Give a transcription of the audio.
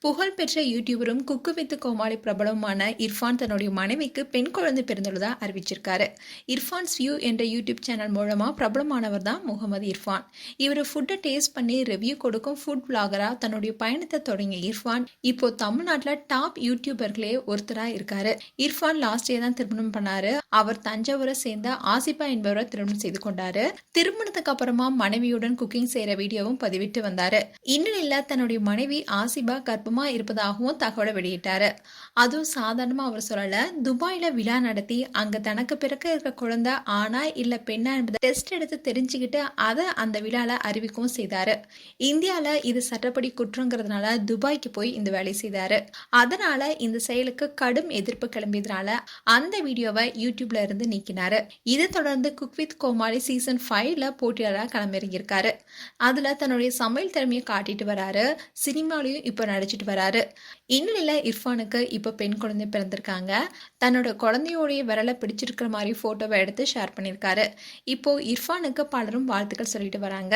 புகழ்பெற்ற யூடியூபரும் cook with கோமாளி பிரபலமான இர்ஃபான் தன்னுடைய மனைவிக்கு பெண் குழந்தை பிறந்துள்ளதா அறிவிச்சிருக்காரு. இர்ஃபான்ஸ் வியூ என்ற யூடியூப் சேனல் மூலமா பிரபலமானவர் தான் முகமது இர்ஃபான். இவர் ஃபுட்டை டேஸ்ட் பண்ணி ரிவ்யூ கொடுக்கும் ஃபுட் விளாகரா தன்னுடைய பயணத்தை தொடங்கிய இர்ஃபான் இப்போ தமிழ்நாட்டில் டாப் யூடியூபர்களே ஒருத்தரா இருக்காரு. இர்ஃபான் லாஸ்ட் இயர் தான் திருமணம் பண்ணாரு. அவர் தஞ்சாவூரை சேர்ந்த ஆசிபா என்பவரை திருமணம் செய்து கொண்டாரு. திருமணத்துக்கு அப்புறமா மனைவியுடன் குக்கிங் செய்யற வீடியோவும் பதிவிட்டு வந்தாரு. இந்நிலையில தன்னுடைய மனைவி ஆசிபா கர்ப்பமா இருப்பதாகவும் தகவலை வெளியிட்டாரு. அதுவும் சாதாரணமா அவர் சொல்லல, துபாயில விழா நடத்தி அங்க தனக்கு பிறக்க இருக்க குழந்தை ஆனா இல்ல பெண்ணா என்பதை டெஸ்ட் எடுத்து தெரிஞ்சுக்கிட்டு அதை அந்த விழால அறிவிக்கவும் செய்தாரு. இந்தியால இது சட்டப்படி குற்றங்கிறதுனால துபாய்க்கு போய் இந்த வேலை செய்தாரு. அதனால இந்த செயலுக்கு கடும் எதிர்ப்பு கிளம்பியதுனால அந்த வீடியோவை யூடியூப்ல இருந்து நீக்கினாரு. இதை தொடர்ந்து குக் வித் கோமாளி சீசன் 5ல போட்டியாளராக களமிறங்கியிருக்காரு. அதுல தன்னுடைய சமையல் திறமையை காட்டிட்டு வராரு. சினிமாலையும் இப்ப நடிச்சிட்டு வராரு. இந்நிலையில இர்ஃபானுக்கு இப்ப பெண் குழந்தை பிறந்திருக்காங்க. தன்னோட குழந்தையோடைய விரலை பிடிச்சிருக்கிற மாதிரி போட்டோவை எடுத்து ஷேர் பண்ணியிருக்காரு. இப்போ இர்ஃபானுக்கு பலரும் வாழ்த்துக்கள் சொல்லிட்டு வராங்க.